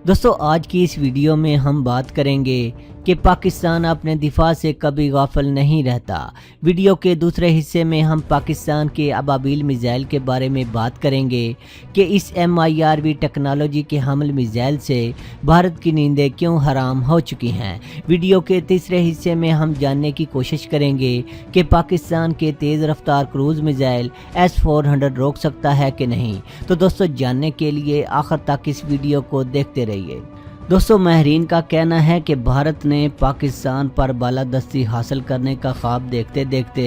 दोस्तों आज की इस वीडियो में हम बात करेंगे कि पाकिस्तान अपने दिफा से कभी गाफिल नहीं रहता। वीडियो के दूसरे हिस्से में हम पाकिस्तान के अबाबिल मिसाइल के बारे में बात करेंगे कि इस MIRV टेक्नोलॉजी के हमल मिसाइल से भारत की नींदें क्यों हराम हो चुकी हैं। वीडियो के तीसरे हिस्से में हम जानने की कोशिश करेंगे कि पाकिस्तान के तेज़ रफ्तार क्रूज़ मिसाइल S-400 रोक सकता है कि नहीं। तो दोस्तों जानने के लिए आखिर तक इस वीडियो को देखते रहिए। दोस्तों माहरीन का कहना है कि भारत ने पाकिस्तान पर बालादस्ती हासिल करने का ख्वाब देखते देखते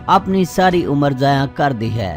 अपनी सारी उम्र ज़ाया कर दी है।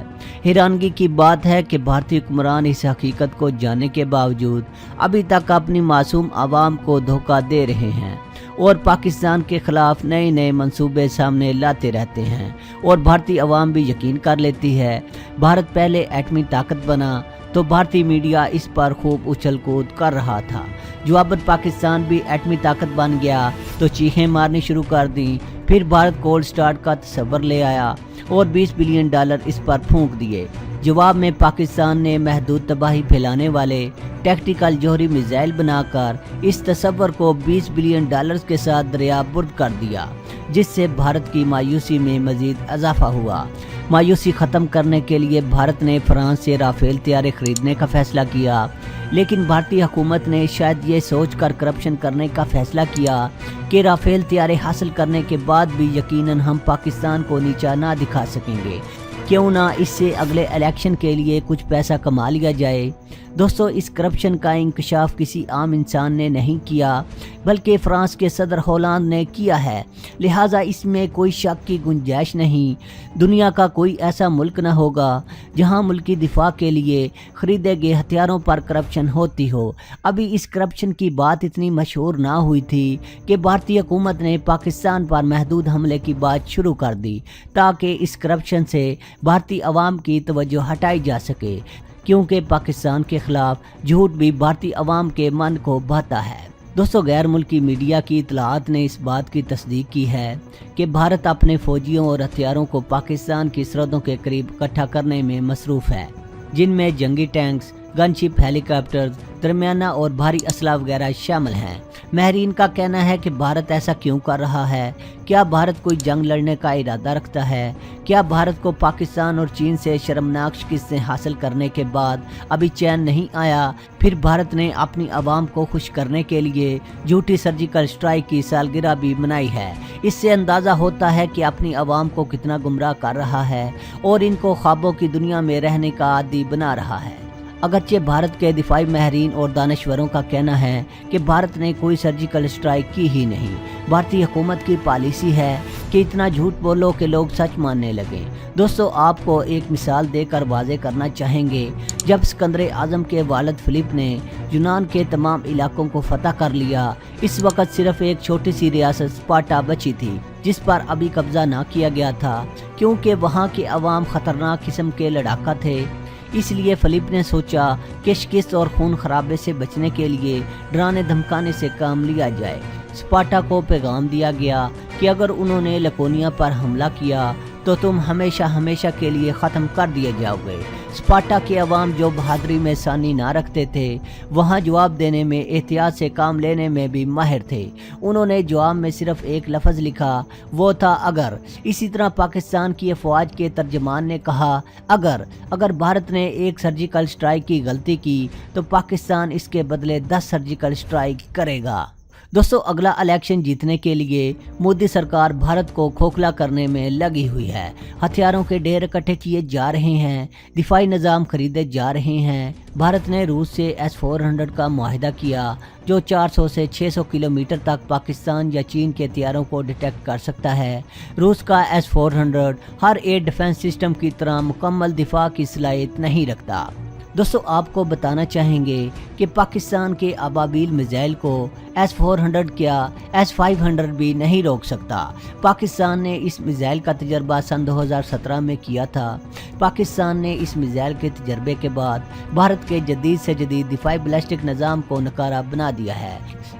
हैरानगी की बात है कि भारतीय हुक्मरान इस हकीकत को जानने के बावजूद अभी तक अपनी मासूम आवाम को धोखा दे रहे हैं और पाकिस्तान के खिलाफ नए नए मंसूबे सामने लाते रहते हैं और भारतीय अवाम भी यकीन कर लेती है। भारत पहले एटमी ताकत बना तो भारतीय मीडिया इस पर खूब उछल कूद कर रहा था। जवाबन पाकिस्तान भी एटमी ताकत बन गया तो चीखें मारनी शुरू कर दी। फिर भारत कोल्ड स्टार्ट का तस्वर ले आया और $20 बिलियन इस पर फूंक दिए। जवाब में पाकिस्तान ने महदूद तबाही फैलाने वाले टैक्टिकल जौहरी मिसाइल बनाकर इस तस्वर को $20 बिलियन के साथ दरियाबुर्द कर दिया, जिससे भारत की मायूसी में मजीद इजाफा हुआ। मायूसी ख़त्म करने के लिए भारत ने फ्रांस से राफेल तैयारे खरीदने का फैसला किया, लेकिन भारतीय हुकूमत ने शायद ये सोचकर करप्शन करने का फैसला किया कि राफेल तैयारे हासिल करने के बाद भी यकीनन हम पाकिस्तान को नीचा ना दिखा सकेंगे, क्यों ना इससे अगले इलेक्शन के लिए कुछ पैसा कमा लिया जाए। दोस्तों इस करप्शन का इंकशाफ किसी आम इंसान ने नहीं किया बल्कि फ्रांस के सदर होलांद ने किया है, लिहाजा इसमें कोई शक की गुंजाइश नहीं। दुनिया का कोई ऐसा मुल्क न होगा जहां मुल्की दिफा के लिए खरीदे गए हथियारों पर करप्शन होती हो। अभी इस करप्शन की बात इतनी मशहूर ना हुई थी कि भारतीय हुकूमत ने पाकिस्तान पर महदूद हमले की बात शुरू कर दी ताकि इस करप्शन से भारतीय अवाम की तवज्जो हटाई जा सके, क्योंकि पाकिस्तान के खिलाफ झूठ भी भारतीय अवाम के मन को भाता है। दोस्तों गैर मुल्की मीडिया की इतलात ने इस बात की तस्दीक की है कि भारत अपने फौजियों और हथियारों को पाकिस्तान की सरहदों के करीब इकट्ठा करने में मसरूफ़ है, जिनमें जंगी टैंक्स, गनशिप, हेलीकॉप्टर्स, दरमियाना और भारी असला वगैरह शामिल हैं। माहरीन का कहना है कि भारत ऐसा क्यों कर रहा है। क्या भारत कोई जंग लड़ने का इरादा रखता है? क्या भारत को पाकिस्तान और चीन से शर्मनाक शिकस्त हासिल करने के बाद अभी चैन नहीं आया? फिर भारत ने अपनी आवाम को खुश करने के लिए झूठी सर्जिकल स्ट्राइक की सालगिरह भी मनाई है। इससे अंदाज़ा होता है कि अपनी आवाम को कितना गुमराह कर रहा है और इनको ख्वाबों की दुनिया में रहने का आदी बना रहा है। अगरचे भारत के दिफाई माहरीन और दानश्वरों का कहना है कि भारत ने कोई सर्जिकल स्ट्राइक की ही नहीं। भारतीय हुकूमत की पॉलिसी है कि इतना झूठ बोलो कि लोग सच मानने लगें। दोस्तों आपको एक मिसाल देकर वाज़े करना चाहेंगे। जब सिकंदर आज़म के वालिद फिलिप ने यूनान के तमाम इलाकों को फतह कर लिया, इस वक्त सिर्फ एक छोटी सी रियासत स्पार्टा बची थी जिस पर अभी कब्जा ना किया गया था, क्योंकि वहाँ के अवाम ख़तरनाक किस्म के लड़ाका थे। इसलिए फिलिप ने सोचा कि शिकस्त और खून खराबे से बचने के लिए डराने धमकाने से काम लिया जाए। स्पार्टा को पैगाम दिया गया कि अगर उन्होंने लकोनिया पर हमला किया तो तुम हमेशा हमेशा के लिए ख़त्म कर दिए जाओगे। स्पार्टा के अवाम जो बहादुरी में सानी ना रखते थे, वहाँ जवाब देने में, एहतियात से काम लेने में भी माहिर थे। उन्होंने जवाब में सिर्फ एक लफ्ज़ लिखा, वो था अगर। इसी तरह पाकिस्तान की अफवाज के तर्जमान ने कहा, अगर भारत ने एक सर्जिकल स्ट्राइक की गलती की तो पाकिस्तान इसके बदले 10 सर्जिकल स्ट्राइक करेगा। दोस्तों अगला इलेक्शन जीतने के लिए मोदी सरकार भारत को खोखला करने में लगी हुई है। हथियारों के ढेर इकट्ठे किए जा रहे हैं, दिफाई निज़ाम खरीदे जा रहे हैं। भारत ने रूस से S-400 का मुआहिदा किया जो 400 से 600 किलोमीटर तक पाकिस्तान या चीन के हथियारों को डिटेक्ट कर सकता है। रूस का S-400 हर एयर डिफेंस सिस्टम की तरह मुकम्मल दिफा की सलाहियत नहीं रखता। दोस्तों आपको बताना चाहेंगे कि पाकिस्तान के अबाबिल मिसाइल को S-400 क्या S-500 भी नहीं रोक सकता। पाकिस्तान ने इस मिसाइल का तजर्बा सन 2017 में किया था। पाकिस्तान ने इस मिसाइल के तजर्बे के बाद भारत के जदीद से जदीद दिफाई बैलिस्टिक निज़ाम को नकारा बना दिया है।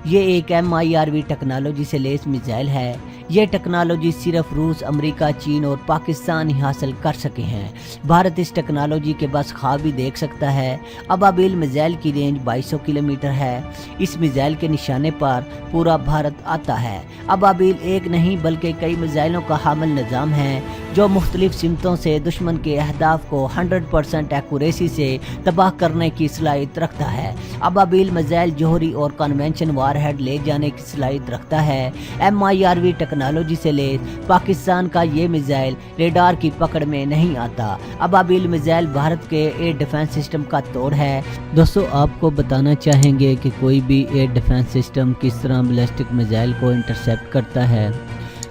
ये एक MIRV टेक्नोलॉजी से लेस मिसाइल है। یہ ٹیکنالوجی صرف روس، امریکہ، چین اور پاکستان ہی حاصل کر سکے ہیں۔ بھارت اس ٹیکنالوجی کے بس خواب بھی دیکھ سکتا ہے۔ ابابیل میزائل کی رینج 2200 کلومیٹر ہے۔ اس میزائل کے نشانے پر پورا بھارت آتا ہے۔ ابابیل ایک نہیں بلکہ کئی میزائلوں کا حامل نظام ہے جو مختلف سمتوں سے دشمن کے اہداف کو 100% ایکوریسی سے تباہ کرنے کی صلاحیت رکھتا ہے۔ ابابیل میزائل جوہری اور کنونشن وار ہیڈ لے جانے کی صلاحیت رکھتا ہے۔ MIRV ٹیکنالوجی سے لیس پاکستان کا یہ میزائل ریڈار کی پکڑ میں نہیں آتا۔ ابابیل میزائل بھارت کے ایئر ڈیفنس سسٹم کا توڑ ہے۔ دوستو آپ کو بتانا چاہیں گے کہ کوئی بھی ایئر ڈیفنس سسٹم کس طرح بیلسٹک میزائل کو انٹرسیپٹ کرتا ہے۔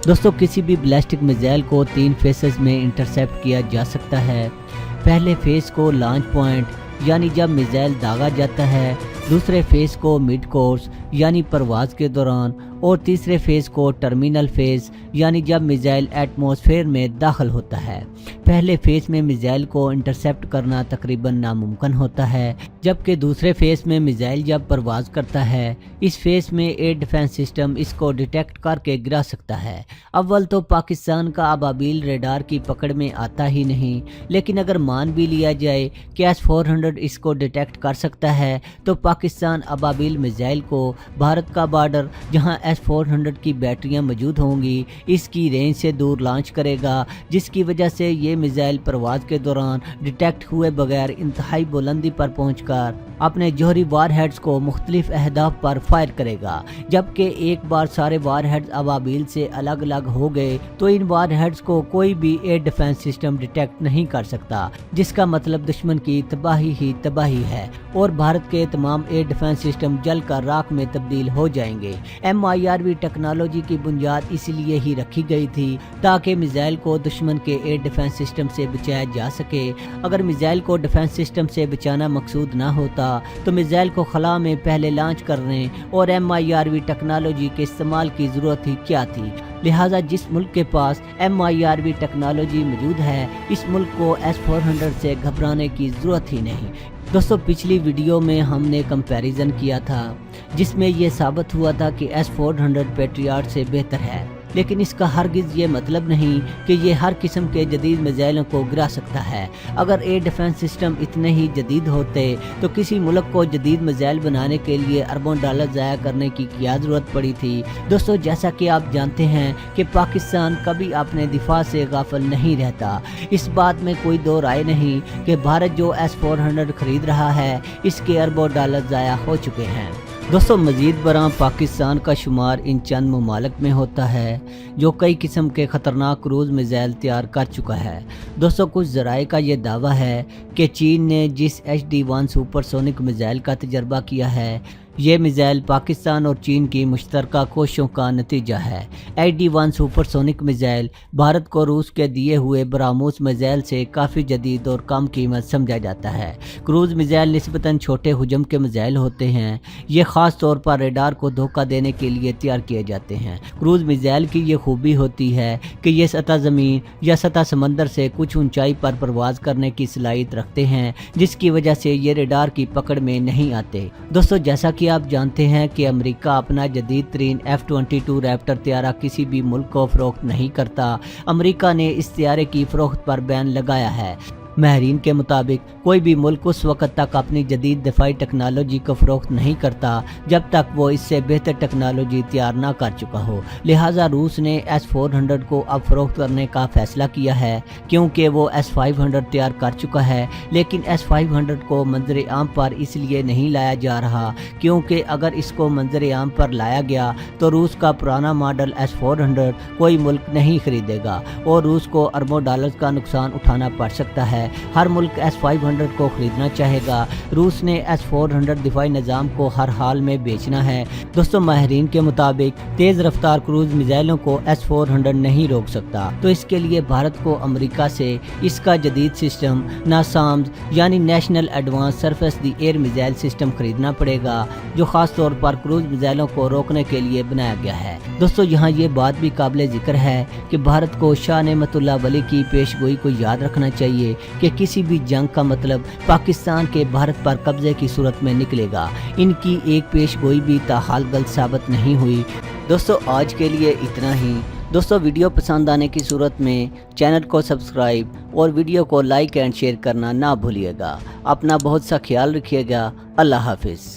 دوستو کسی بھی بیلسٹک میزائل کو 3 فیسز میں انٹرسیپٹ کیا جا سکتا ہے۔ پہلے فیز کو لانچ پوائنٹ یعنی جب میزائل داغا جاتا ہے، دوسرے فیز کو مڈ کورس یعنی پرواز کے دوران، اور تیسرے فیز کو ٹرمینل فیز یعنی جب میزائل ایٹماسفیئر میں داخل ہوتا ہے۔ پہلے فیز میں میزائل کو انٹرسیپٹ کرنا تقریباً ناممکن ہوتا ہے، جبکہ دوسرے فیز میں میزائل جب پرواز کرتا ہے، اس فیز میں ایئر ڈیفنس سسٹم اس کو ڈیٹیکٹ کر کے گرا سکتا ہے۔ اول تو پاکستان کا ابابیل ریڈار کی پکڑ میں آتا ہی نہیں، لیکن اگر مان بھی لیا جائے کہ S-400 اس کو ڈیٹیکٹ کر سکتا ہے تو پاکستان ابابیل میزائل کو بھارت کا بارڈر جہاں S-400 کی بیٹریاں موجود ہوں گی اس کی رینج سے دور لانچ کرے گا، جس کی وجہ سے یہ میزائل پرواز کے دوران ڈیٹیکٹ ہوئے بغیر انتہائی بلندی پر پہنچ کر اپنے جوہری وار ہیڈز کو مختلف اہداف پر فائر کرے گا۔ جبکہ ایک بار سارے وار ہیڈز ابابیل سے الگ الگ ہو گئے تو ان وار ہیڈز کو کوئی بھی ایئر ڈیفنس سسٹم ڈیٹیکٹ نہیں کر سکتا، جس کا مطلب دشمن کی تباہی ہی تباہی ہے اور بھارت کے تمام ایئر ڈیفنس سسٹم جل کر راکھ میں تبدیل ہو جائیں گے۔ MIRV ٹیکنالوجی کی بنیاد اس لیے ہی رکھی گئی تھی تاکہ میزائل کو دشمن کے ایئر ڈیفنس سسٹم سے بچایا جا سکے۔ اگر میزائل کو ڈیفنس سسٹم سے بچانا مقصود نہ ہوتا تو میزائل کو خلا میں پہلے لانچ کرنے اور MIRV ٹیکنالوجی کے استعمال کی ضرورت ہی کیا تھی۔ لہٰذا جس ملک کے پاس MIRV ٹیکنالوجی موجود ہے اس ملک کو S-400 سے گھبرانے کی ضرورت ہی نہیں۔ دوستو پچھلی ویڈیو میں ہم نے کمپیریزن کیا تھا جس میں یہ ثابت ہوا تھا کہ S-400 پیٹریاٹ سے بہتر ہے، لیکن اس کا ہرگز یہ مطلب نہیں کہ یہ ہر قسم کے جدید میزائلوں کو گرا سکتا ہے۔ اگر ایئر ڈیفنس سسٹم اتنے ہی جدید ہوتے تو کسی ملک کو جدید میزائل بنانے کے لیے اربوں ڈالر ضائع کرنے کی کیا ضرورت پڑی تھی؟ دوستو جیسا کہ آپ جانتے ہیں کہ پاکستان کبھی اپنے دفاع سے غافل نہیں رہتا۔ اس بات میں کوئی دو رائے نہیں کہ بھارت جو S-400 خرید رہا ہے اس کے اربوں ڈالر ضائع ہو چکے ہیں۔ دوستو مزید برآں پاکستان کا شمار ان چند ممالک میں ہوتا ہے جو کئی قسم کے خطرناک کروز میزائل تیار کر چکا ہے۔ دوستو کچھ ذرائع کا یہ دعویٰ ہے کہ چین نے جس HD-1 سپر سونک میزائل کا تجربہ کیا ہے یہ میزائل پاکستان اور چین کی مشترکہ کوششوں کا نتیجہ ہے۔ HD-1 super sonic missile Bharat کو روس کے دیے ہوئے براموس میزائل سے کافی جدید اور کم قیمت سمجھا جاتا ہے۔ کروز میزائل نسبتاً چھوٹے حجم کے میزائل ہوتے ہیں۔ یہ خاص طور پر ریڈار کو دھوکہ دینے کے لیے تیار کیے جاتے ہیں۔ کروز میزائل کی یہ خوبی ہوتی ہے کہ یہ سطح زمین یا سطح سمندر سے کچھ اونچائی پر پرواز کرنے کی صلاحیت رکھتے ہیں، جس کی وجہ سے یہ ریڈار کی پکڑ میں نہیں آتے۔ دوستو جیسا کہ آپ جانتے ہیں کہ امریکہ اپنا جدید ترین F-22 ریپٹر طیارہ کسی بھی ملک کو فروخت نہیں کرتا۔ امریکہ نے اس طیارے کی فروخت پر بین لگایا ہے۔ ماہرین کے مطابق کوئی بھی ملک اس وقت تک اپنی جدید دفاعی ٹیکنالوجی کو فروخت نہیں کرتا جب تک وہ اس سے بہتر ٹیکنالوجی تیار نہ کر چکا ہو۔ لہٰذا روس نے S-400 کو اب فروخت کرنے کا فیصلہ کیا ہے کیونکہ وہ S-500 تیار کر چکا ہے، لیکن S-500 کو منظر عام پر اس لیے نہیں لایا جا رہا کیونکہ اگر اس کو منظر عام پر لایا گیا تو روس کا پرانا ماڈل S-400 کوئی ملک نہیں خریدے گا اور روس کو اربوں ڈالرز کا نقصان اٹھانا پڑ سکتا ہے۔ ہر ملک S-500 کو خریدنا چاہے گا۔ روس نے S-400 دفاعی نظام کو ہر حال میں بیچنا ہے۔ دوستو ماہرین کے مطابق تیز رفتار کروز میزائلوں کو S-400 نہیں روک سکتا، تو اس کے لیے بھارت کو امریکہ سے اس کا جدید سسٹم ناسامز یعنی نیشنل ایڈوانس سرفیس دی ایئر میزائل سسٹم خریدنا پڑے گا، جو خاص طور پر کروز میزائلوں کو روکنے کے لیے بنایا گیا ہے۔ دوستو یہاں یہ بات بھی قابل ذکر ہے کہ بھارت کو شاہ نعمت اللہ ولی کی پیش گوئی کو یاد رکھنا چاہیے کہ کسی بھی جنگ کا مطلب پاکستان کے بھارت پر قبضے کی صورت میں نکلے گا۔ ان کی ایک پیش گوئی بھی تاحال غلط ثابت نہیں ہوئی۔ دوستو آج کے لیے اتنا ہی۔ दोस्तों वीडियो पसंद आने की सूरत में चैनल को सब्सक्राइब और वीडियो को लाइक एंड शेयर करना ना भूलिएगा। अपना बहुत सा ख्याल रखिएगा। अल्लाह हाफिज़।